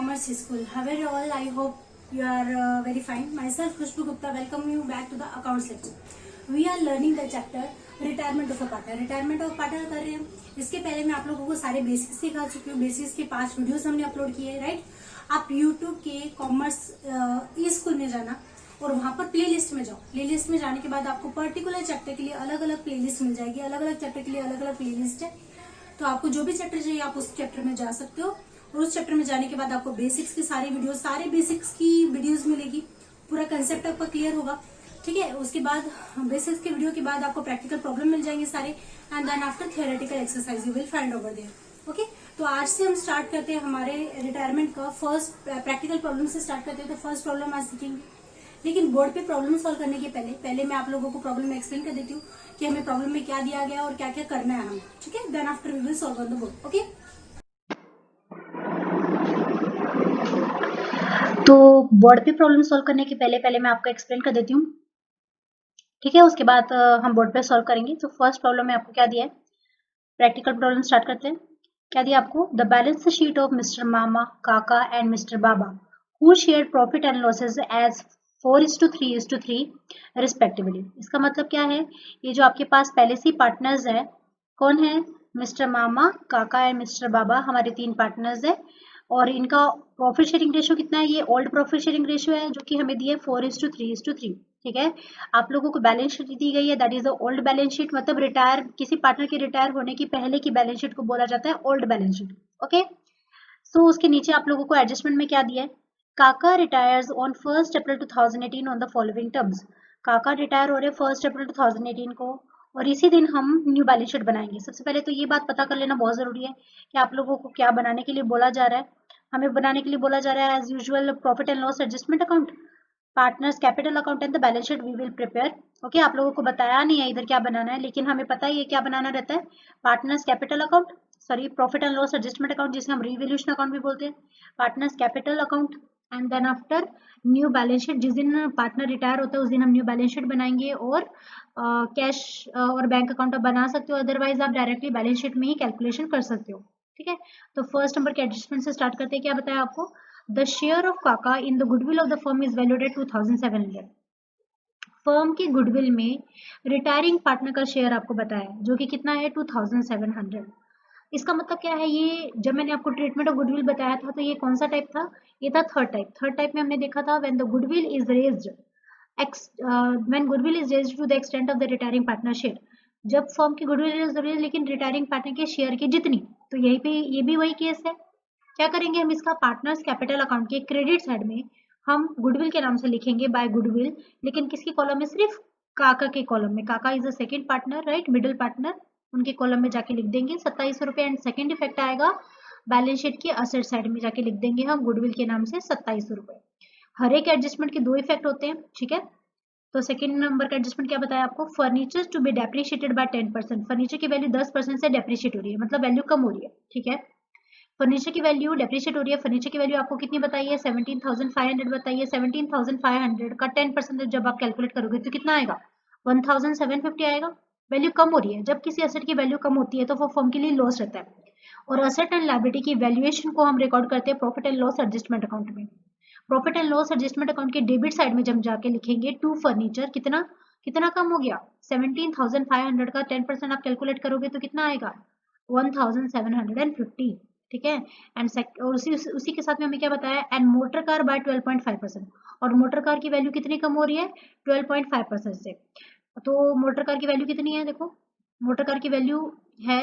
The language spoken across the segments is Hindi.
Commerce School. How are you all? I hope you are very fine. Myself, Khushbu Gupta, welcome you back to the accounts lecture. We are learning the chapter retirement of a partner. Retirement of partner कर रहे हैं. इसके पहले मैं आप लोगों को सारे बेसिक्स सिखा चुकी हूँ. बेसिक्स के 5 वीडियोस हमने अपलोड किए हैं, राइट. आप यूट्यूब के कॉमर्स ई स्कूल में जाना और वहां पर प्लेलिस्ट में जाओ. प्लेलिस्ट में जाने के बाद आपको पर्टिकुलर चैप्टर के लिए अलग अलग प्लेलिस्ट मिल जाएगी. अलग अलग चैप्टर के लिए अलग अलग प्लेलिस्ट है. तो आपको जो भी चैप्टर चाहिए आप उस चैप्टर में जा सकते हो. और उस चैप्टर में जाने के बाद आपको बेसिक्स की सारी बेसिक्स की वीडियोस मिलेगी. पूरा कंसेप्ट आपका क्लियर होगा, ठीक है. उसके बाद बेसिक्स के वीडियो के बाद आपको प्रैक्टिकल प्रॉब्लम मिल जाएंगे सारे. And then after theoretical exercise you will find over there. Okay, तो आज से हम स्टार्ट करते हैं हमारे रिटायरमेंट का. फर्स्ट प्रैक्टिकल प्रॉब्लम से स्टार्ट करते हैं. तो फर्स्ट प्रॉब्लम आज सीखेंगे, लेकिन बोर्ड पे प्रॉब्लम सॉल्व करने के पहले मैं आप लोगों को प्रॉब्लम एक्सप्लेन कर देती हूँ कि हमें प्रॉब्लम में क्या दिया गया और क्या क्या करना है हमें, ठीक है. Then after we will solve on the board. Okay, तो बोर्ड पे प्रॉब्लम सॉल्व करने के पहले मैं आपको एक्सप्लेन कर देती हूँ, ठीक है. उसके बाद हम बोर्ड पे सॉल्व करेंगे. तो फर्स्ट प्रॉब्लम में आपको क्या दिया है, प्रैक्टिकल प्रॉब्लम स्टार्ट करते हैं. क्या दिया आपको, the balance sheet of mister Mama, Kaka and mister Baba who share profit and losses as 4:3:3 respectively. इसका मतलब क्या है, ये जो आपके पास पहले से पार्टनर्स है, कौन है, mister Mama, Kaka and mister बाबा, हमारे 3 पार्टनर्स है. और इनका प्रॉफिट शेयरिंग रेशियो कितना है, ये ओल्ड प्रॉफिट शेयरिंग रेशियो है जो कि हमें दिया है 4:3:3, ठीक है. आप लोगों को बैलेंस शीट दी गई है, that is the old balance sheet. मतलब रिटायर, किसी पार्टनर के रिटायर होने की पहले की बैलेंस शीट को बोला जाता है ओल्ड बैलेंस शीट. ओके, सो उसके नीचे आप लोगों को एडजस्टमेंट में क्या दिया है, काका retires on 1 April 2018 on the following terms. काका रिटायर हो रहे 1 अप्रैल 2018 को, और इसी दिन हम न्यू बैलेंस शीट बनाएंगे. सबसे पहले तो ये बात पता कर लेना बहुत जरूरी है कि आप लोगों को क्या बनाने के लिए बोला जा रहा है. हमें बनाने के लिए बोला जा रहा है as usual profit and loss adjustment account, partners capital account and the balance sheet we will prepare. Okay, आप लोगों को बताया नहीं है इधर क्या बनाना है, लेकिन हमें पता है ये क्या बनाना रहता है, partners capital account, sorry profit and loss adjustment account, जिसे हम रिवैल्यूएशन अकाउंट भी बोलते हैं, partners capital account and then after new balance sheet. जिस दिन पार्टनर रिटायर होता है उस दिन हम न्यू बैलेंस शीट बनाएंगे. और कैश और बैंक अकाउंट आप बना सकते हो, अदरवाइज आप डायरेक्टली बैलेंस शीट में ही कैलकुलेशन कर सकते हो, ठीक है. तो फर्स्ट नंबर के एडजस्टमेंट से स्टार्ट करते हैं. क्या बताया आपको, द शेयर ऑफ काका in the goodwill of the firm is valued at 2700. Firm की गुडविल में रिटायरिंग पार्टनर का शेयर आपको बताया जो कि कितना है 2700. इसका मतलब क्या है, ये जब मैंने आपको ट्रीटमेंट ऑफ गुडविल बताया था तो ये कौन सा टाइप था, ये था थर्ड टाइप. थर्ड टाइप में हमने देखा था when the goodwill is raised when goodwill is raised to the extent of the retiring partner share. जब फर्म की गुडविल रेज हो रही है लेकिन रिटायरिंग पार्टनर के शेयर की जितनी, तो यही पे ये भी वही केस है. क्या करेंगे हम, इसका पार्टनर्स कैपिटल अकाउंट के क्रेडिट साइड में हम गुडविल के नाम से लिखेंगे बाय गुडविल, लेकिन किसकी कॉलम में, सिर्फ काका के कॉलम में. काका is the second partner, right, middle partner, उनके कॉलम में जाके लिख देंगे 2700 रुपए. एंड सेकंड इफेक्ट आएगा बैलेंस शीट की असेट साइड में जाके लिख देंगे हम गुडविल के नाम से 2700 रुपए. हर एक एडजस्टमेंट के 2 इफेक्ट होते हैं, ठीक है. तो सेकंड नंबर का एडजस्टमेंट क्या बताया आपको, furniture to be depreciated by 10%. Furniture की वैल्यू 10% से डेप्रिशिएट हो रही है, मतलब वैल्यू कम हो रही है, ठीक है. फर्नीचर की वैल्यू डेप्रिशिएट हो रही है. फर्नीचर की वैल्यू आपको कितनी बताइए, 17,500 बताइए. 17,500 का 10% जब आप कैलकुलेट करोगे तो कितना आएगा, 1,750 आएगा. वैल्यू कम हो रही है. जब किसी एसेट की वैल्यू कम होती है तो वो फर्म के लिए लॉस रहता है. और एसेट एंड लायबिलिटी की वैल्यूएशन को हम रिकॉर्ड करते हैं profit and loss adjustment account में. Profit and loss adjustment account के डेबिट साइड में जब जाके लिखेंगे टू फर्नीचर, कितना कितना कम हो गया, 17,500 का 10% आप कैलकुलेट करोगे तो कितना आएगा, 1,750, ठीक है. एंड और उसी के साथ में हमें क्या बताया, एंड मोटर कार बाय 12.5%. और मोटर कार की वैल्यू कितनी कम हो रही है, 12.5% से. तो मोटर कार की वैल्यू कितनी है, देखो मोटर कार की वैल्यू है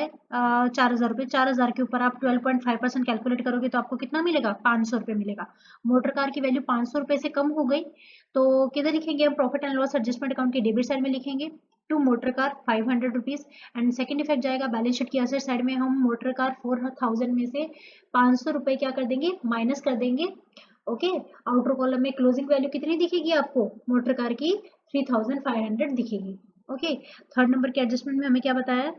4,000 रुपये. 4,000 के ऊपर आप 12.5% कैलकुलेट करोगे तो आपको कितना मिलेगा, 500 रुपये मिलेगा. मोटर कार की वैल्यू 500 रुपये से कम हो गई तो किधर लिखेंगे हम, profit and loss adjustment account के डेबिट साइड में लिखेंगे to motor car 500 rupees. And second effect जाएगा बैलेंस शीट की असेट साइड में, हम मोटर कार 4,000 में से 500 रुपये क्या कर देंगे, माइनस कर देंगे. ओके, आउटर कॉलम में क्लोजिंग वैल्यू कितनी दिखेगी आपको, मोटर कार की 3,500 दिखेगी. ओके, थर्ड नंबर के एडजस्टमेंट में हमें क्या बताया,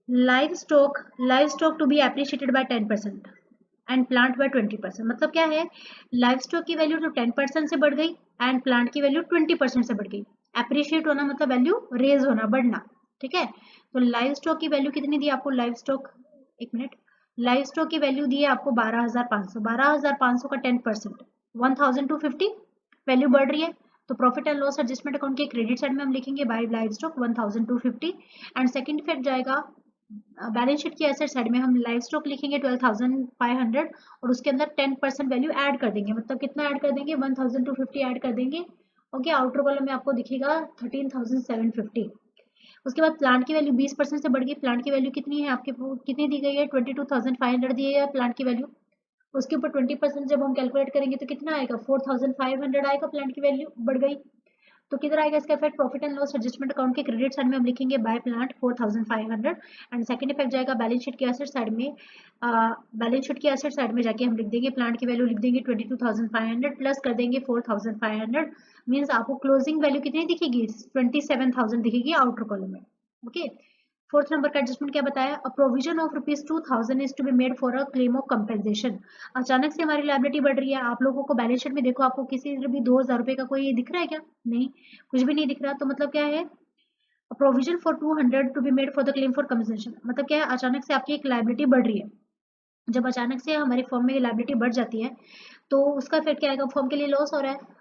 livestock to be appreciated by 10% and plant by 20%. मतलब क्या है, लाइव स्टॉक की वैल्यू तो 10% से बढ़ गई एंड प्लांट की वैल्यू 20% से बढ़ गई. एप्रिशिएट होना मतलब वैल्यू रेज होना, बढ़ना, ठीक है. तो लाइव स्टॉक की वैल्यू कितनी दी आपको, लाइव स्टॉक, एक मिनट, लाइव स्टॉक की वैल्यू दी है आपको 12,500, 12,500 का 10%, 1,250 वैल्यू बढ़ रही है, तो profit and loss adjustment account के क्रेडिट साइड में हम लिखेंगे by livestock 1,250 and second effect जाएगा बैलेंस शीट की एसेट साइड में हम लाइव स्टॉक लिखेंगे 12,500 और उसके अंदर 10% वैल्यू ऐड कर देंगे, मतलब कितना ऐड कर देंगे 1,250 ऐड कर देंगे। ओके, आउटर कॉलम में आपको दिखेगा 13,750। उसके बाद प्लांट की वैल्यू 20% से बढ़ गई, प्लांट की वैल्यू कितनी है आपके, कितनी दी गई है 22,500 दी है प्लांट की वैल्यू, उसके ऊपर 20% जब हम कैलकुलेट करेंगे तो कितना आएगा 4,500 आएगा, प्लांट की वैल्यू बढ़ गई। तो किधर आएगा इसका effect, profit and loss adjustment account के क्रेडिट साइड में हम लिखेंगे by plant 4,500 and second effect जाएगा बैलेंस शीट की एसेट साइड में, बैलेंस शीट की एसेट साइड में जाके हम लिख देंगे प्लांट की वैल्यू लिख देंगे 22,500 प्लस कर देंगे 4,500, मींस आपको क्लोजिंग वैल्यू कितनी दिखेगी 27,000 दिखेगी आउटर कॉलम में। ओके, फोर्थ नंबर का एडजस्टमेंट क्या बताया, a provision of ₹2,000 is to be made for a claim of compensation. अचानक से हमारी लायबिलिटी बढ़ रही है, आप लोगों को बैलेंस शीट में देखो आपको किसी भी 2,000 रुपए का कोई दिख रहा है क्या, नहीं, कुछ भी नहीं दिख रहा, तो मतलब क्या है provision for 200 to be made for the claim for compensation, मतलब क्या है अचानक से आपकी एक लायबिलिटी बढ़ रही है। जब अचानक से हमारे फॉर्म में लायबिलिटी बढ़ जाती है तो उसका इफेक्ट क्या आएगा, फॉर्म के लिए लॉस हो रहा है,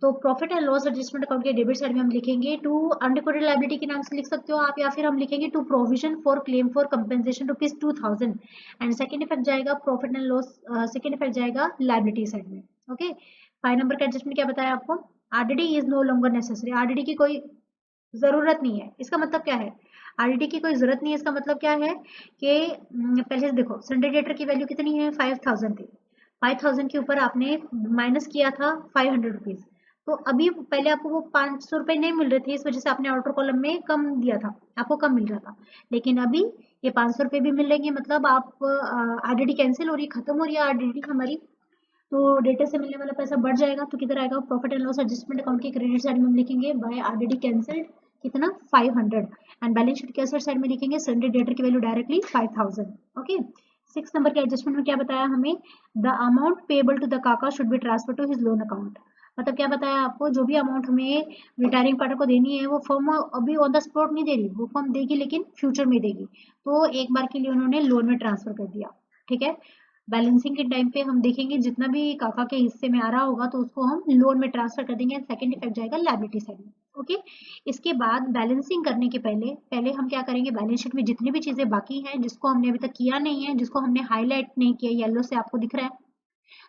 तो profit and loss adjustment account के डेबिट साइड में हम लिखेंगे टू अनरिकॉर्डेड लायबिलिटी के नाम से लिख सकते हो आप, या फिर हम लिखेंगे to provision for claim for compensation ₹2,000 and second effect जाएगा profit and loss, second effect जाएगा लायबिलिटी साइड में। ओके, 5 नंबर का एडजस्टमेंट क्या बताया आपको, RDD is no longer necessary, RDD की कोई जरूरत नहीं है, इसका मतलब क्या है आरडीडी की कोई जरूरत नहीं है, इसका मतलब क्या है कि पहले से देखो संडे डेटर की वैल्यू कितनी है 5,000 थी, 5,000 के ऊपर आपने माइनस किया था 500 रुपीज, तो अभी पहले आपको वो 500 रुपए नहीं मिल रहे थे, इस वजह से आपने आउटर कॉलम में कम दिया था, आपको कम मिल रहा था, लेकिन अभी ये 500 रुपए भी मिलेंगे, मतलब आप आरडीडी कैंसिल हो रही है, खत्म हो रही है आरडीडी हमारी, तो डेटा से मिलने वाला पैसा बढ़ जाएगा, तो किधर आएगा profit and loss adjustment account के क्रेडिट साइड में हम लिखेंगे बाय आरडीडी कैंसिल्ड कितना 500 एंड बैलेंस शीट के एसेट साइड में लिखेंगे सरेंडर डेटर की वैल्यू डायरेक्टली 5,000। ओके, 6 नंबर के एडजस्टमेंट में क्या बताया हमें, the amount payable to the Kaka should be transfer to his loan account, मतलब क्या बताया आपको, जो भी अमाउंट हमें रिटायरिंग पार्टनर को देनी है वो फर्म अभी ऑन द स्पॉट नहीं दे रही, वो फर्म देगी लेकिन फ्यूचर में देगी, तो एक बार के लिए उन्होंने लोन में ट्रांसफर कर दिया। ठीक है, बैलेंसिंग के टाइम पे हम देखेंगे जितना भी काका के हिस्से में आ रहा होगा तो उसको हम लोन में ट्रांसफर कर देंगे, सेकंड इफेक्ट जाएगा लायबिलिटी साइड में। ओके, इसके बाद बैलेंसिंग करने के पहले पहले हम क्या करेंगे, बैलेंस शीट में जितनी भी चीजें बाकी हैं जिसको हमने अभी तक किया नहीं है, जिसको हमने हाईलाइट नहीं किया, येलो से आपको दिख रहा है,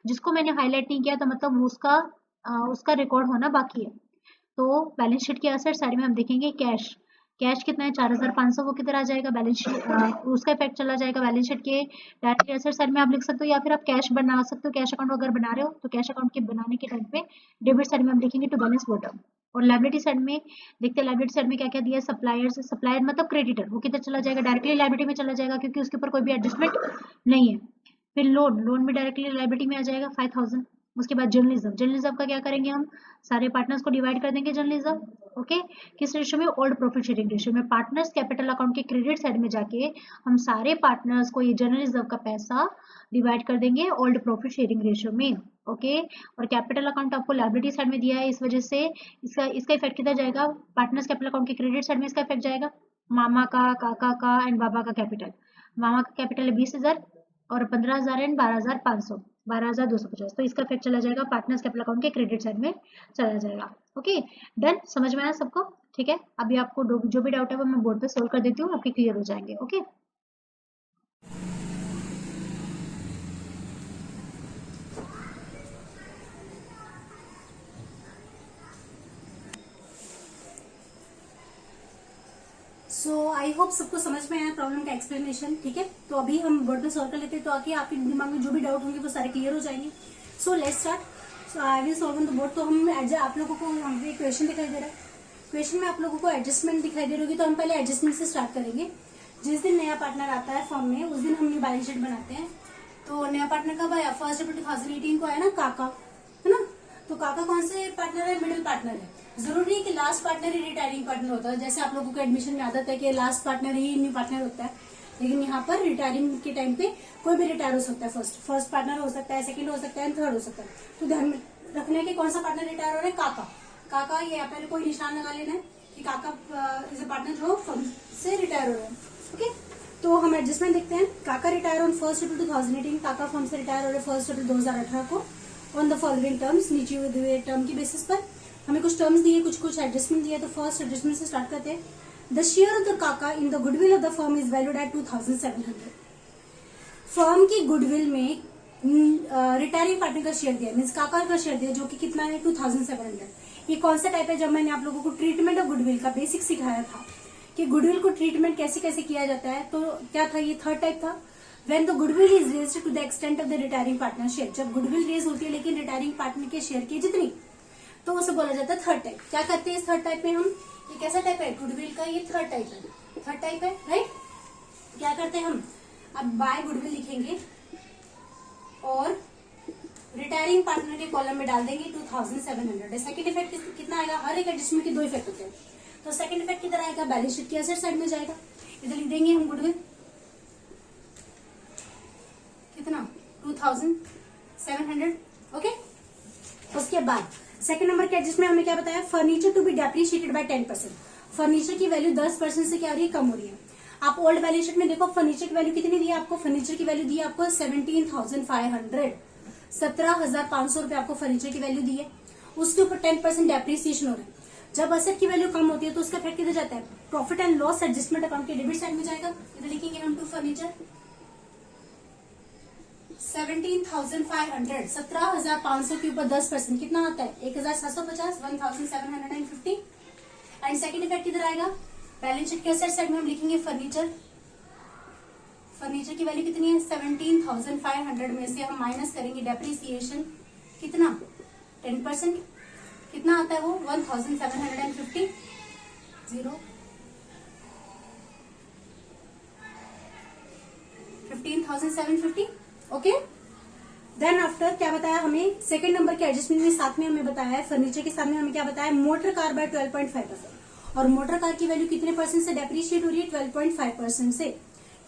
जिसको मैंने हाईलाइट नहीं किया तो मतलब उसका रिकॉर्ड होना बाकी है। तो बैलेंस शीट के एसेट साइड में हम देखेंगे कैश, कैश कितना है 4,500, वो किधर आ जाएगा बैलेंस शीट, उसका इफेक्ट चला जाएगा बैलेंस शीट के डायरेक्ट एसेट साइड में आप लिख सकते हो, या फिर आप कैश बना सकते हो, कैश अकाउंट अगर बना रहे हो तो कैश अकाउंट के बनाने के टाइम पे डेबिट साइड में हम लिखेंगे टू बैलेंस बॉटम, और लायबिलिटी साइड में देखते हैं लायबिलिटी साइड में क्या क्या दिया है, सप्लायर्स, सप्लायर मतलब क्रेडिटर, वो किधर चला जाएगा डायरेक्टली लायबिलिटी में चला जाएगा क्योंकि उसके ऊपर कोई भी एडजस्टमेंट नहीं है। फिर लोन, लोन में डायरेक्टली लायबिलिटी में आ जाएगा 5,000। उसके बाद जर्नलिज्म, जर्नलिज्म का क्या करेंगे हम, सारे पार्टनर्स को डिवाइड कर देंगे जर्नलिज्म। ओके, किस रेशियो में, ओल्ड प्रॉफिट शेयरिंग रेशियो में, पार्टनर्स कैपिटल अकाउंट के क्रेडिट साइड में जाके हम सारे पार्टनर्स को ये जर्नलिज्म का पैसा डिवाइड कर देंगे ओल्ड प्रॉफिट शेयरिंग रेशियो में। ओके, और कैपिटल अकाउंट आपको लायबिलिटी साइड में दिया है, इस वजह से इसका इफेक्ट किधर जाएगा, पार्टनर्स कैपिटल अकाउंट के क्रेडिट साइड में इसका इफेक्ट जाएगा मामा का, काका का एंड बाबा का कैपिटल। मामा का कैपिटल है 20,000 और 15,000 एंड 12,500, 12,250, तो इसका इफेक्ट चला जाएगा पार्टनर्स कैपिटल अकाउंट के क्रेडिट साइड में चला जाएगा। ओके, डन, समझ में आया सबको, ठीक है, अभी आपको जो भी डाउट है वो मैं बोर्ड पे सोल्व कर देती हूँ, आपके क्लियर हो जाएंगे। ओके, सो आई होप सबको समझ में आया प्रॉब्लम का एक्सप्लेनेशन। ठीक है, तो अभी हम बोर्ड पे सॉल्व कर लेते हैं, तो आके आपके दिमाग में जो भी डाउट होंगे वो सारे क्लियर हो जाएंगे। So let's start. So I will solve on the board. तो हम आप लोगों को यहाँ पे क्वेश्चन दिखाई दे रहा है, क्वेश्चन में आप लोगों को एडजस्टमेंट दिखाई दे रही होगी, तो हम पहले एडजस्टमेंट से स्टार्ट करेंगे। जिस दिन नया पार्टनर आता है फॉर्म में उस दिन हम ये बैलेंस शीट बनाते हैं। तो नया पार्टनर कब आया, 1 अप्रैल 2018 को आया ना काका, है ना। तो काका कौन से पार्टनर है, मिडिल पार्टनर है। जरूरी है कि लास्ट पार्टनर ही रिटायरिंग पार्टनर होता है, जैसे आप लोगों को एडमिशन में आदत है कि लास्ट पार्टनर ही न्यू पार्टनर होता है, लेकिन यहाँ पर रिटायरिंग के टाइम पे कोई भी रिटायर हो सकता है। फर्स्ट पार्टनर हो सकता है, सेकंड हो सकता है, थर्ड हो सकता है। तो ध्यान में रखना है कि कौन सा पार्टनर रिटायर हो रहा है, काका। ये पहले कोई निशान लगा लेना है कि काका इज ए पार्टनर जो फर्म से रिटायर हो रहा है। ओके, तो हम एडजस्टमेंट देखते हैं। काका रिटायर ऑन 1 April 2018, काका फर्म से रिटायर हो रहे 1 April 2018 को ऑन द फॉलोइंग टर्म्स, नीचे हुए टर्म की बेसिस पर हमें कुछ टर्म्स दिए, कुछ एडजस्टमेंट दिए। तो फर्स्ट एडजस्टमेंट से स्टार्ट करते हैं। द शेयर ऑफ द काका in the goodwill of the firm is valued at 2700। Firm की गुडविल में रिटायरिंग पार्टनर का शेयर दिया, मीन्स काका का शेयर दिया, जो कि कितना है 2700। ये कौन सा टाइप है? जब मैंने आप लोगों को ट्रीटमेंट ऑफ गुडविल का बेसिक सिखाया था कि गुडविल को ट्रीटमेंट कैसे कैसे किया जाता है, तो क्या था? ये थर्ड टाइप था। When the goodwill is raised to the extent of the retiring partner share, जब गुडविल रेज होती है लेकिन रिटायरिंग पार्टनर के शेयर की जितनी, तो उसे बोला जाता है थर्ड टाइप। क्या करते हैं इस थर्ड टाइप में हम? ये कैसा टाइप है गुडविल का? ये थर्ड टाइप है, थर्ड टाइप है, राइट। क्या करते हैं हम? अब बाय गुडविल लिखेंगे और रिटायरिंग पार्टनर के कॉलम में डाल देंगे 2700। सेकंड इफेक्ट कितना आएगा? हर एक एडजस्टमेंट के दो इफेक्ट होते हैं। तो सेकंड इफेक्ट किधर आएगा? बैलेंस शीट की असेट साइड में जाएगा। इधर लिख देंगे हम गुडविल कितना 2700। ओके, उसके बाद सेकंड नंबर के एडजस्टमेंट हमें क्या बताया? Furniture to be depreciated by 10%। Furniture की वैल्यू 10% से क्या हो रही है? कम हो रही है। आप ओल्ड बैलेंस शीट में देखो फर्नीचर की वैल्यू कितनी दी है आपको? फर्नीचर की वैल्यू दी है आपको 17,500, 17,500 रुपए आपको फर्नीचर की वैल्यू दी है। उसके ऊपर 10% डेप्रिसिएशन हो रहा है। जब असेट की वैल्यू कम होती है तो उसका इफेक्ट किधर जाता है? Profit and loss adjustment account के डेबिट साइड में जाएगा। इधर लिखेंगे हम टू फर्नीचर 17,500, 17,500 के ऊपर 10% कितना आता है? 1,750, 1,750। एंड सेकंड इफेक्ट किधर आएगा? बैलेंस शीट के असेट साइड में हम लिखेंगे फर्नीचर। फर्नीचर की वैल्यू कितनी है? 17,500 में से हम माइनस करेंगे डेप्रिसिएशन कितना? 10%। कितना आता है वो? 1,750, 15,750। ओके, देन आफ्टर क्या बताया हमें? सेकंड नंबर के एडजस्टमेंट में साथ में हमें बताया है, फर्नीचर के साथ में हमें क्या बताया? Motor car by 12.5%। और मोटर कार की वैल्यू कितने परसेंट से डेप्रिशिएट हो रही है? 12.5% से।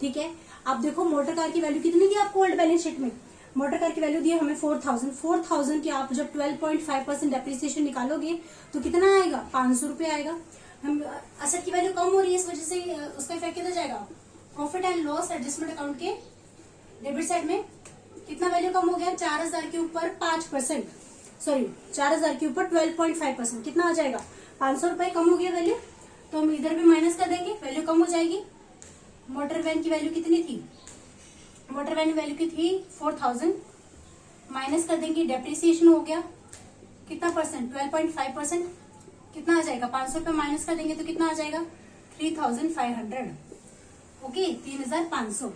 ठीक है, आप देखो मोटर कार की वैल्यू कितनी थी आपको ओल्ड बैलेंस शीट में? मोटर कार की वैल्यू दी है हमें 4,000। 4,000 की आप जब 12.5% डेप्रिसिएशन निकालोगे तो कितना आएगा? 500 रुपए आएगा। हम असेट की वैल्यू कम हो रही है, इस वजह से उसका इफेक्ट किधर जाएगा? Profit and loss adjustment account के डेबिट साइड में। कितना वैल्यू कम हो गया? 4,000 के ऊपर 5%, सॉरी 4,000 के ऊपर 12.5%, कितना आ जाएगा? 500 रुपए कम हो गया वैल्यू। तो हम इधर भी माइनस कर देंगे, वैल्यू कम हो जाएगी। मोटर वैन की वैल्यू कितनी थी? मोटर वैन वैल्यू की थी 4,000, माइनस कर देंगे, डेप्रिसिएशन हो गया कितना परसेंट? 12.5%। कितना आ जाएगा? 500 रुपए माइनस कर देंगे तो कितना आ जाएगा? 3,500। ओके, 3,500।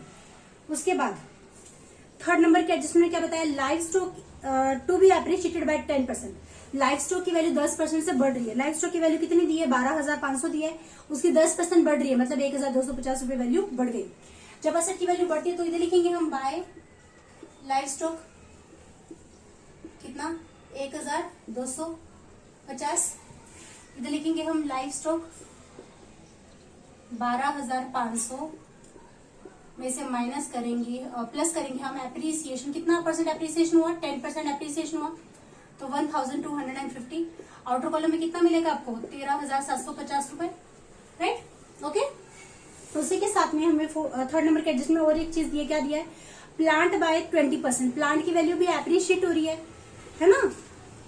उसके बाद थर्ड नंबर के एडजस्टमेंट क्या बताया? Life stock to be appreciated by 10%। Life stock की वैल्यू 10% से बढ़ रही है। लाइफ स्टॉक की वैल्यू कितनी दी है? 12,500 दी है, उसकी 10% बढ़ रही है, मतलब 1,250 रुपए वैल्यू बढ़ गई। जब असेट की वैल्यू बढ़ती है तो इधर लिखेंगे हम बाय लाइफ स्टॉक कितना? 1,250। इधर लिखेंगे हम लाइफ स्टॉक 12,500 में से माइनस करेंगे और प्लस करेंगे हम एप्रिसिएशन। कितना परसेंट एप्रिसिएशन हुआ? 10% एप्रिसिएशन हुआ, तो 1,250। आउटर कॉलम में कितना मिलेगा आपको? 13,750 रुपए, राइट। ओके, तो उसी के साथ में हमें थर्ड नंबर के एडजस्टमेंट और एक चीज दिया, क्या दिया है? Plant by 20%। प्लांट की वैल्यू भी एप्रिशिएट हो रही है ना।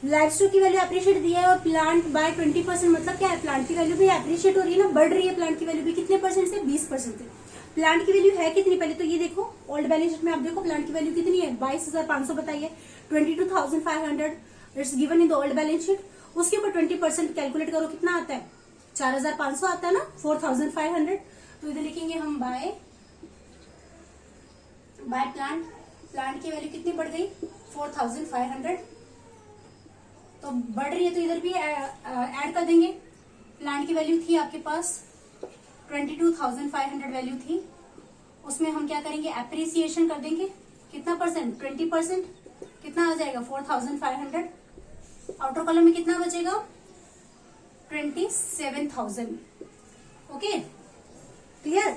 लाइफ स्टॉक की वैल्यू एप्रिशिएट दिया है और प्लांट बाय 20%, मतलब क्या है? प्लांट की वैल्यू भी एप्रिशिएट हो रही है ना, बढ़ रही है प्लांट की वैल्यू भी। कितने परसेंट से? 20% से। प्लांट की वैल्यू है कितनी? पहले तो ये देखो ओल्ड बैलेंस शीट में आप देखो प्लांट की वैल्यू कितनी है? 22,500 बताइए, 22,500 it's given in the old balance sheet. उसके ऊपर 20% कैलकुलेट करो, कितना आता है? 4,500 आता है ना, 4,500। तो इधर लिखेंगे हम बाय प्लांट। प्लांट की वैल्यू कितनी बढ़ गई? 4,500। तो बढ़ रही है तो इधर भी ऐड कर देंगे। प्लांट की वैल्यू थी आपके पास 22,500 वैल्यू थी, उसमें हम क्या करेंगे? एप्रिसिएशन कर देंगे। कितना परसेंट? 20%। कितना आ जाएगा? 4,500। आउटर कॉलम में कितना बचेगा? 27,000। Okay, clear.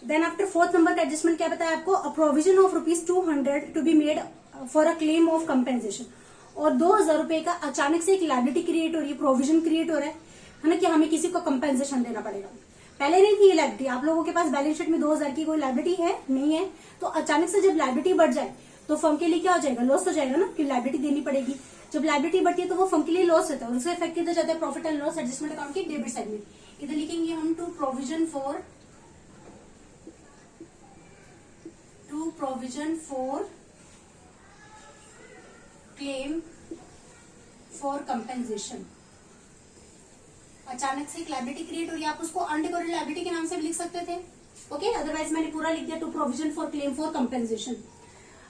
Then after fourth number का एडजस्टमेंट क्या बताया आपको? A provision of ₹200 to be made for a claim of compensation. और 2,000 रुपए का अचानक से एक लायबिलिटी क्रिएट हो रही है, प्रोविजन क्रिएट हो रहा है ना, कि हमें किसी को कंपेंसेशन देना पड़ेगा। पहले नहीं थी ये लाइबिलिटी, आप लोगों के पास बैलेंस शीट में 2000 की कोई लाइबिलिटी है नहीं है, तो अचानक से जब लाइबिलिटी बढ़ जाए तो फर्म के लिए क्या हो जाएगा, लॉस हो जाएगा ना, कि लाइबिलिटी देनी पड़ेगी। जब लाइबिलिटी बढ़ती है तो वो फर्म के लिए लॉस होता है और उसका इफेक्ट किधर जाता है, profit and loss adjustment account की डेबिट साइड में। इधर लिखेंगे हम to provision for claim for compensation. अचानक से एक लाइबिलिटी क्रिएट हो रही है, आप उसको अनडिकोडेड लाइबिलिटी के नाम से भी लिख सकते थे, ओके। अदरवाइज मैंने पूरा लिख दिया to provision for claim for compensation.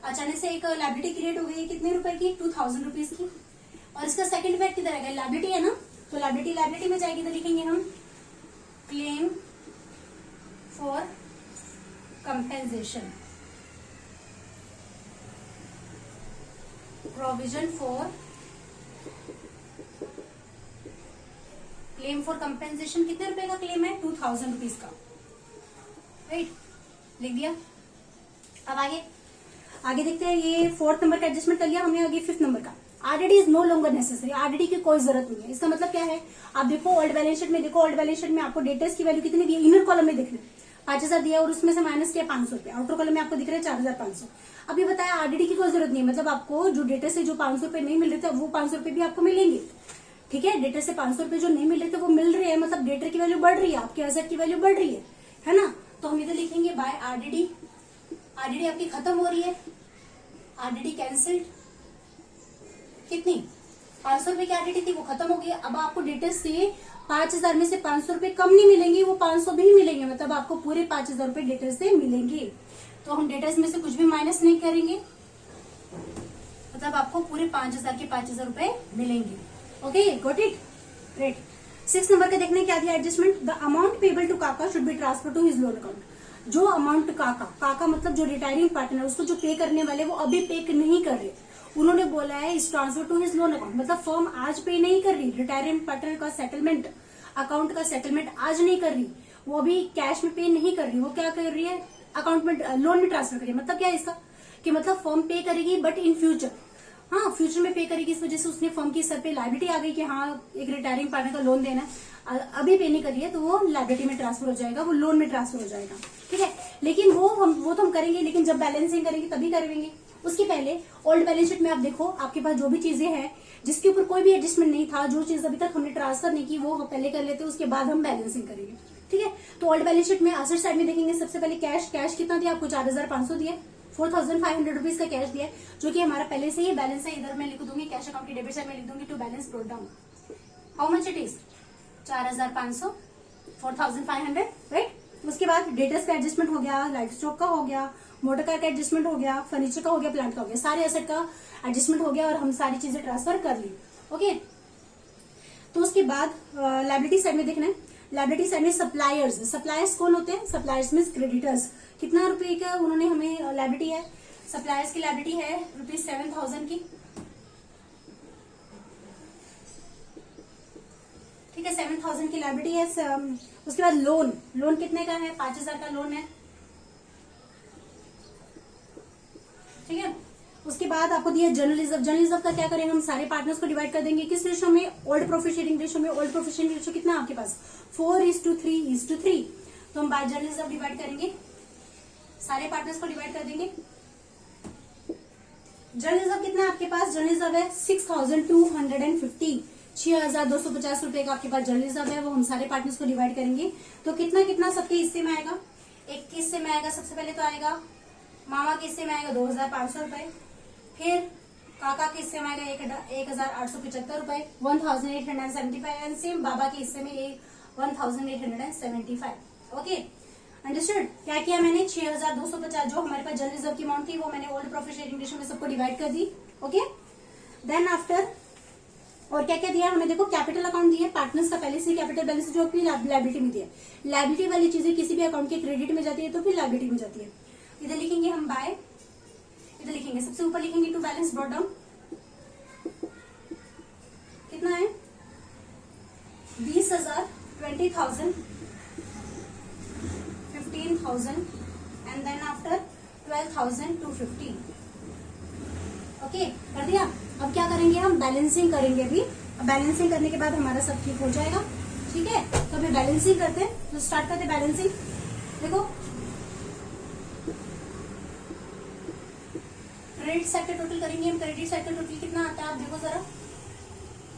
अचानक से एक लाइबिलिटी क्रिएट हो गई है, कितने रुपए की, 2000 रुपीज की, और इसका सेकंड इफेक्ट किधर आएगा, लाइबिलिटी है ना, तो लाइबिलिटी में जाएगी, तो लिखेंगे हम claim for compensation, provision for claim for compensation. कितने रुपए का क्लेम है, 2000 रुपीज का, राइट, लिख दिया। अब आगे देखते हैं, ये 4th नंबर का एडजस्टमेंट कर लिया हमने, आगे 5th नंबर का। RDD is no longer necessary, RDD की कोई जरूरत नहीं है। इसका मतलब क्या है, आप देखो ओल्ड बैलेंस शीट में, देखो ओल्ड बैलेंस शीट में आपको डेटर्स की वैल्यू कितनी दी है, इनर कॉलम में देख रहे 5000 दिया और उसमें से माइनस किया 500 रुपए, आउटर कॉलम में आपको दिख रहा है 4500। अब ये बताया आरडीडी की कोई जरूरत नहीं है, मतलब आपको जो डेटर से जो 500 रुपए नहीं मिल रहे थे वो 500 रुपए भी आपको मिलेंगे, ठीक है। डेटर से 500 रुपए जो नहीं मिल रहे थे वो मिल रहे हैं, मतलब डेटर की वैल्यू बढ़ रही है, आपके एसेट की वैल्यू बढ़ रही है ना। तो हम इधर लिखेंगे बाय आरडीडी, आरडीडी आपकी खत्म हो रही है, आरडीडी कैंसिल्ड, कितनी 500 रुपए की आरडीडी थी वो खत्म हो गई। अब आपको डेटर से 5000 में से 500 रुपए कम नहीं मिलेंगे, वो 500 भी मिलेंगे, मतलब आपको पूरे 5000 रुपए डेटर से मिलेंगे। तो हम डेटर्स में से कुछ भी माइनस नहीं करेंगे, मतलब आपको पूरे 5000 के 5000 रुपए मिलेंगे, okay, got it, great. 6 number का देखने क्या दिया adjustment, the amount payable to Kaka should be transfer to his loan account. जो अमाउंट काका मतलब जो रिटायरिंग पार्टनर, उसको जो पे करने वाले वो अभी पे नहीं कर रहे, उन्होंने बोला है इस transfer to his loan account, मतलब फर्म आज पे नहीं कर रही, रिटायरिंग पार्टनर का सेटलमेंट अकाउंट का सेटलमेंट आज नहीं कर रही, वो अभी कैश में पे नहीं कर रही, वो क्या कर रही है, अकाउंट में लोन में ट्रांसफर कर रही है। मतलब क्या है इसका, कि मतलब फर्म पे करेगी बट इन फ्यूचर, हाँ फ्यूचर में पे करेगी, इस वजह से उसने फर्म की सर पे लाइबिलिटी आ गई कि हाँ एक रिटायरिंग पार्टनर का लोन देना है, अभी पे नहीं करी है, तो वो लाइबिलिटी में ट्रांसफर हो जाएगा, वो लोन में ट्रांसफर हो जाएगा, ठीक है। लेकिन वो तो हम करेंगे, लेकिन जब बैलेंसिंग करेंगे तभी करेंगे। उसके पहले ओल्ड बैलेंस शीट में आप देखो, आपके पास जो भी चीजें हैं जिसके ऊपर कोई भी एडजस्टमेंट नहीं था, जो चीज अभी तक हमने ट्रांसफर नहीं की, वो हम पहले कर लेते हैं, उसके बाद हम बैलेंसिंग करेंगे, ठीक है। तो ओल्ड बैलेंस शीट में असेट साइड में देखेंगे, सबसे पहले कैश कितना दिया आपको, 4500 दिया, 4500 रुपीज का कैश दिया, जो कि हमारा पहले से ही बैलेंस है। इधर मैं लिख दूंगी कैश अकाउंट की डेबिट साइड में लिख दूंगी to balance brought down, how much it is, 4500, 4500, right. उसके बाद डेटर्स का एडजस्टमेंट हो गया, लाइफ स्टॉक का हो गया, मोटर कार का एडजस्टमेंट हो गया, फर्नीचर का हो गया, प्लांट का हो गया, सारे एसेट का एडजस्टमेंट हो गया और हम सारी चीजें ट्रांसफर कर ली, ओके। तो उसके बाद लाइबिलिटी साइड में देखना है, लाइबिलिटी साइड में सप्लायर्स कौन होते हैं, सप्लायर्स मीन क्रेडिटर्स, कितना रुपए का उन्होंने हमें लाइबिलिटी है, सप्लायर्स की लाइबिलिटी है ₹7000 की, ठीक है, 7000 की लाइबिलिटी है। उसके बाद लोन कितने का है, 5000 का लोन है, ठीक है। उसके बाद आपको दिया जनरल रिजर्व का क्या करेंगे, हम सारे पार्टनर्स को डिवाइड कर देंगे किस रेशो में, ओल्ड प्रॉफिट शेयरिंग रेशो में। ओल्ड प्रॉफिट शेयरिंग रेशो कितना है आपके पास, 4:3:3, तो हम बाय जनरल रिजर्व डिवाइड करेंगे, सारे पार्टनर्स को डिवाइड कर देंगे। जनरल रिजर्व कितना है आपके पास, जनरल रिजर्व है 6250, 6250 रुपए का आपके पास जनरल रिजर्व है, वो हम सारे पार्टनर्स को डिवाइड करेंगे। तो कितना सबके हिस्से में आएगा, एक के हिस्से में आएगा, सबसे पहले तो आएगा मामा के हिस्से में आएगा 2500 रुपए, फिर काका के हिस्से में आएगा 1875 रुपए, 1875, एंड सेम बाबा के हिस्से में 1875, ओके, अंडरस्टूड। क्या किया मैंने, 6250 जो हमारे पास जनरल रिजर्व की अमाउंट थी वो मैंने ओल्ड प्रॉफिट शेयरिंग रेशो में सबको डिवाइड कर दी, ओके। देन आफ्टर और क्या क्या दिया हमें, देखो कैपिटल अकाउंट दिया, पार्टनर्स का पहले से कैपिटल बैलेंस जो अपनी लाइबिलिटी में दिया, लाइबिलिटी वाली चीजें किसी भी अकाउंट के क्रेडिट में जाती है तो फिर लाइबिलिटी में जाती है। इधर लिखेंगे हम बाय, इधर लिखेंगे सबसे ऊपर लिखेंगे टू बैलेंस ब्रॉट डाउन, कितना है 20,000, 20,000, 15,000 एंड देन आफ्टर 12,250, ओके, कर दिया। अब क्या करेंगे हम, बैलेंसिंग करेंगे। अभी बैलेंसिंग करने के बाद हमारा सब ठीक हो जाएगा, ठीक है, तो अभी बैलेंसिंग करते हैं, तो स्टार्ट करते हैं बैलेंसिंग। देखो क्रेडिट साइड का टोटल करेंगे हम। क्रेडिट साइड का टोटल कितना आता है आप देखो जरा,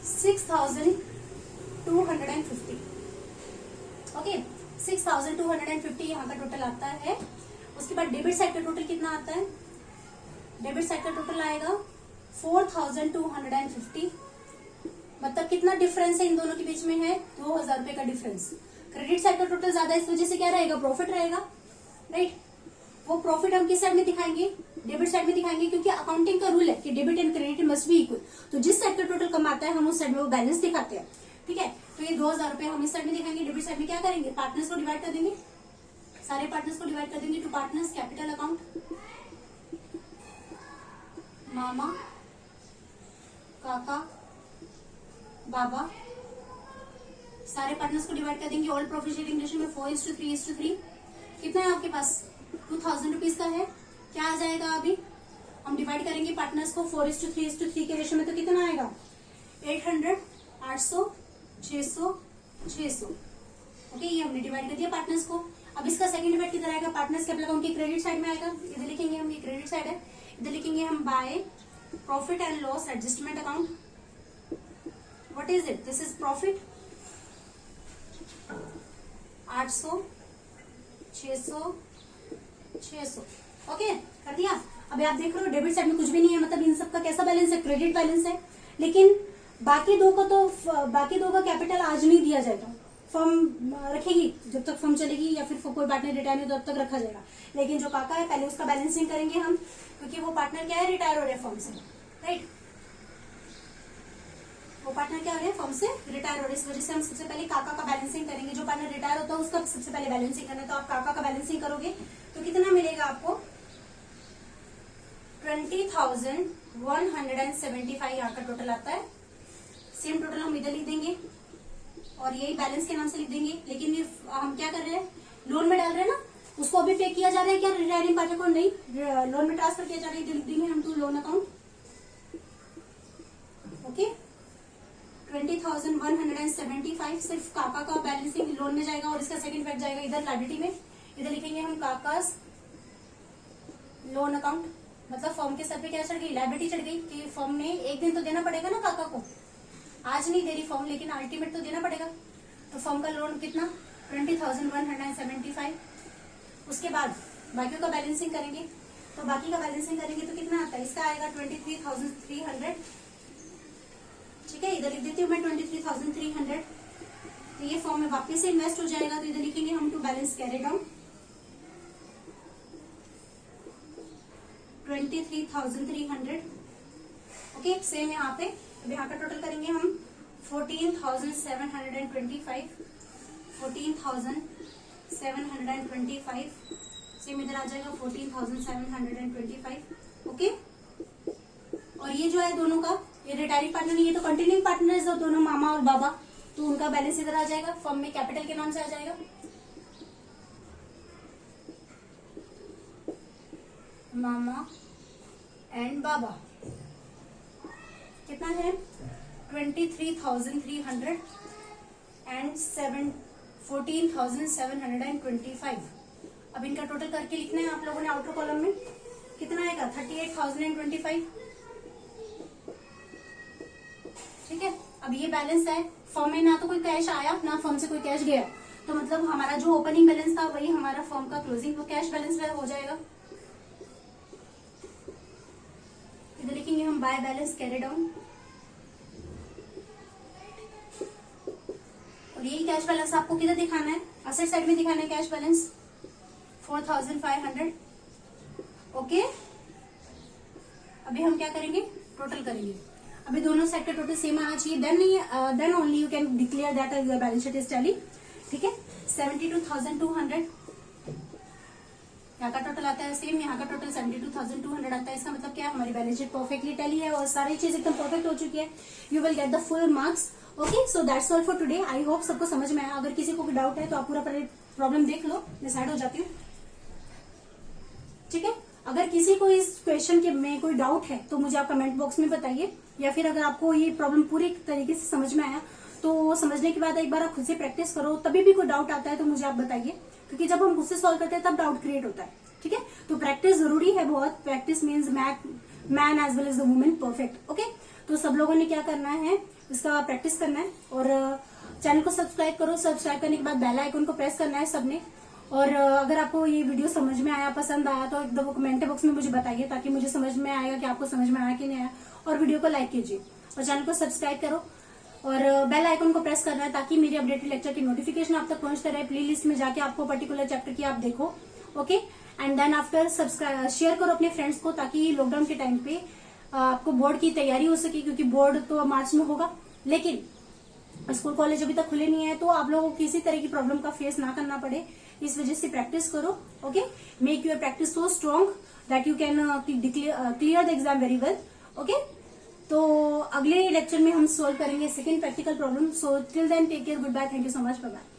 6250। ओके, 6250 यहाँ का टोटल आता है। उसके बाद डेबिट साइड का टोटल कितना आता है? डेबिट साइड का टोटल आएगा 4250। मतलब कितना डिफरेंस है इन दोनों के बीच में है? 2000 रुपए का डिफरेंस। क्रेडिट साइड का टोटल ज्यादा है, इस वजह से क्या रहेगा? प्रॉफिट रहेगा, राइट। वो प्रॉफिट हम किस साइड में दिखाएंगे? डेबिट साइड में दिखाएंगे, क्योंकि अकाउंटिंग का रूल है कि debit and credit must be equal. तो जिस साइड का टोटल कम आता है हम उस साइड में वो बैलेंस दिखाते हैं, ठीक है। तो ये 2000 रुपए हम इस साइड में दिखाएंगे। डेबिट साइड में क्या करेंगे? पार्टनर्स को डिवाइड कर देंगे, सारे पार्टनर्स को डिवाइड कर देंगे टू पार्टनर्स। कैपिटल अकाउंट, मामा, काका, बाबा, सारे पार्टनर्स को डिवाइड कर देंगे। ऑल प्रॉफिट शेयरिंग रेशियो में 4:3:3। कितना है आपके पास? 2000 रुपीज का है। क्या आ जाएगा? अभी हम डिवाइड करेंगे पार्टनर्स को 4:3:3 के रेशियो में, तो कितना आएगा? 800, 800, 600, 600। ओके, ये हमने डिवाइड कर दिया पार्टनर्स को। अब इसका सेकंड डिवाइड किधर आएगा? पार्टनर्स कैपिटल अकाउंट की क्रेडिट साइड में आएगा। इधर लिखेंगे हम, ये क्रेडिट साइड है, इधर लिखेंगे हम by profit and loss adjustment account. What is it? This is profit. 800, 600, 600। Okay, कर दिया। अभी आप देख रहे हो डेबिट साइड में कुछ भी नहीं है, मतलब इन सब का कैसा बैलेंस है? क्रेडिट बैलेंस है। लेकिन बाकी दो का कैपिटल आज नहीं दिया जाएगा, फर्म रखेगी जब तक फर्म चलेगी, या फिर कोई पार्टनर रिटायर नहीं तब तक रखा जाएगा। लेकिन जो काका है पहले उसका बैलेंसिंग करेंगे हम, क्योंकि वो पार्टनर क्या है? रिटायर हो रहे फर्म से, राइट। वो पार्टनर क्या हो रहे हैं? फर्म से रिटायर हो रहे, इस वजह से हम सबसे पहले काका का बैलेंसिंग करेंगे। जो पार्टनर रिटायर होता है उसका सबसे पहले बैलेंसिंग करना है, तो आप काका का बैलेंसिंग करोगे तो कितना मिलेगा आपको? 20,175 यहाँ का टोटल आता है। सेम टोटल हम इधर लिख देंगे और यही बैलेंस के नाम से लिख देंगे। लेकिन ये हम क्या कर रहे हैं? लोन में डाल रहे हैं ना, उसको अभी पे किया जा रहा है क्या? रिटायरिंग पार्टनर को नहीं, लोन में ट्रांसफर किया जा रहा है। इधर लिख देंगे हम टू लोन अकाउंट। ओके, 20,175 सिर्फ काका का बैलेंसिंग लोन में जाएगा और इसका सेकंड इफेक्ट जाएगा इधर लायबिलिटी में। इधर लिखेंगे हम काकास लोन अकाउंट। मतलब फर्म के सर पे क्या चढ़ गई? लायबिलिटी चढ़ गई कि फर्म ने एक दिन तो देना पड़ेगा ना काका को। आज नहीं दे रही फर्म, लेकिन अल्टीमेट तो देना पड़ेगा। तो फर्म का लोन कितना? 20,175। उसके बाद बाकी का बैलेंसिंग करेंगे, तो बाकी का बैलेंसिंग करेंगे तो कितना आता है? इसका आएगा 23,300। ठीक है, इधर लिख देती हूँ मैं 23,300। तो ये फॉर्म में वापस से इन्वेस्ट हो जाएगा, तो इधर लिखेंगे हम to balance carry down 23,300। Okay, same यहाँ पे। अब यहाँ का टोटल करेंगे हम 14,725। 14,725 सेम इधर आ जाएगा 14,725। ओके, और ये जो है दोनों का, ये रिटायरिंग पार्टनर नहीं, ये तो कंटिन्यूइंग पार्टनर है, दोनों मामा और बाबा, तो उनका बैलेंस इधर आ जाएगा। फर्म में कैपिटल के नाम से आ जाएगा मामा एंड बाबा। कितना है? 23,300 एंड 14,725। अब इनका टोटल करके लिखना है आप लोगों ने आउटर कॉलम में। कितना आएगा? 38,025। ठीक है, अब ये बैलेंस है। फर्म में ना तो कोई कैश आया ना फर्म से कोई कैश गया, तो मतलब हमारा जो ओपनिंग बैलेंस था वही हमारा फर्म का क्लोजिंग कैश बैलेंस हो जाएगा। इधर लिखेंगे हम बाय बैलेंस कैरी डाउन, और यही कैश बैलेंस आपको किधर दिखाना है? असेट साइड में दिखाना है कैश बैलेंस 4,500। ओके, अभी हम क्या करेंगे? टोटल करेंगे। अभी दोनों साइड का टोटल सेम आना चाहिए, then only you can declare that your balance sheet is tally. ठीक है, 72,200 यहाँ का टोटल आता है सेम, यहाँ का टोटल 72,200 आता है। इसका मतलब क्या है? हमारी बैलेंस शीट परफेक्टली टैली है और सारी चीज एकदम परफेक्ट हो चुकी है। You will get the full marks. Okay, so that's all for today. I hope सबको समझ में आया। अगर किसी को डाउट है तो आप पूरा प्रॉब्लम देख लो, मैं साइड हो जाती हूँ। ठीक है, अगर किसी को इस क्वेश्चन के में कोई डाउट है तो मुझे आप कमेंट बॉक्स में बताइए, या फिर अगर आपको ये प्रॉब्लम पूरी तरीके से समझ में आया तो समझने के बाद एक बार आप खुद से प्रैक्टिस करो, तभी भी कोई डाउट आता है तो मुझे आप बताइए, क्योंकि जब हम खुद से सॉल्व करते हैं तब डाउट क्रिएट होता है, ठीक है। तो प्रैक्टिस जरूरी है बहुत, practice means man as well as the women perfect, okay. तो सब लोगों ने क्या करना है, इसका प्रैक्टिस करना है, और चैनल को सब्सक्राइब करो, सब्सक्राइब करने के बाद बेल आइकन को प्रेस करना है सबने। और अगर आपको ये वीडियो समझ में आया, पसंद आया, तो एकदम कमेंट बॉक्स में मुझे बताइए, ताकि मुझे समझ में आएगा कि आपको समझ में आया कि नहीं आया। और वीडियो को लाइक कीजिए और चैनल को सब्सक्राइब करो, और बेल आइकन को प्रेस करना है ताकि मेरी अपडेटेड लेक्चर की नोटिफिकेशन आप तक पहुंचते रहे। प्लेलिस्ट में जाके आपको पर्टिकुलर चैप्टर की आप देखो, okay. And then after subscribe share करो अपने फ्रेंड्स को, ताकि लॉकडाउन के टाइम पे आपको बोर्ड की तैयारी हो सके, क्योंकि बोर्ड तो मार्च में होगा, लेकिन स्कूल कॉलेज अभी तक खुले नहीं है, तो आप लोगों को किसी तरह की प्रॉब्लम का फेस ना करना पड़े, इस वजह से प्रैक्टिस करो, okay. Make your practice so strong that you can clear the exam very well, okay. तो अगले लेक्चर में हम सॉल्व करेंगे second practical problem. So till then take care, goodbye, thank you so much, bye bye.